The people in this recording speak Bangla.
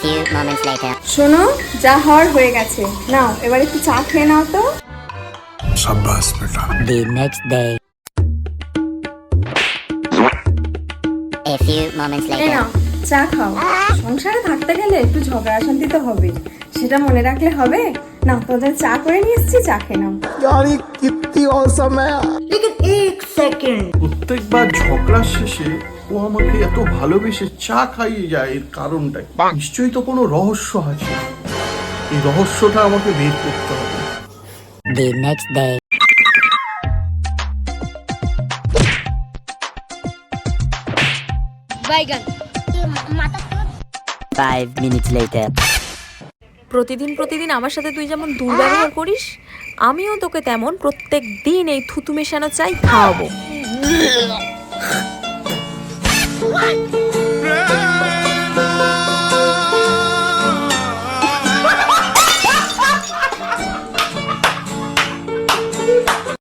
few moments later. শোনো, যা হওয়ার হয়ে গেছে, নাও এবার একটু চা খেয়ে নাও তো। शाबाश बेटा। The next day. A few moments এই later. নাও চা খাও। সংসারে থাকতে গেলে একটু ঝগড়া অশান্তি তো হবে, সেটা মনে রাখলে হবে। নাও তোদের চা করে নিয়ে এসেছি, চা খেয়ে নাও। यार ये कितनी औसम है। প্রত্যেকবার ঝগড়ার শেষে ও আমাকে এত ভালোবেসে চা খাইয়ে যায়, এর কারণটা কি? নিশ্চয়ই তো কোনো রহস্য আছে। এই রহস্যটা আমাকে বের করতে হবে। The next day. বাইগান 5 minutes later. প্রতিদিন প্রতিদিন আমার সাথে তুই যেমন দুর্ব্যবহার করিস, আমিও তোকে তেমন প্রত্যেক দিন এই থুতু মেশানো চাই খাওয়াবো।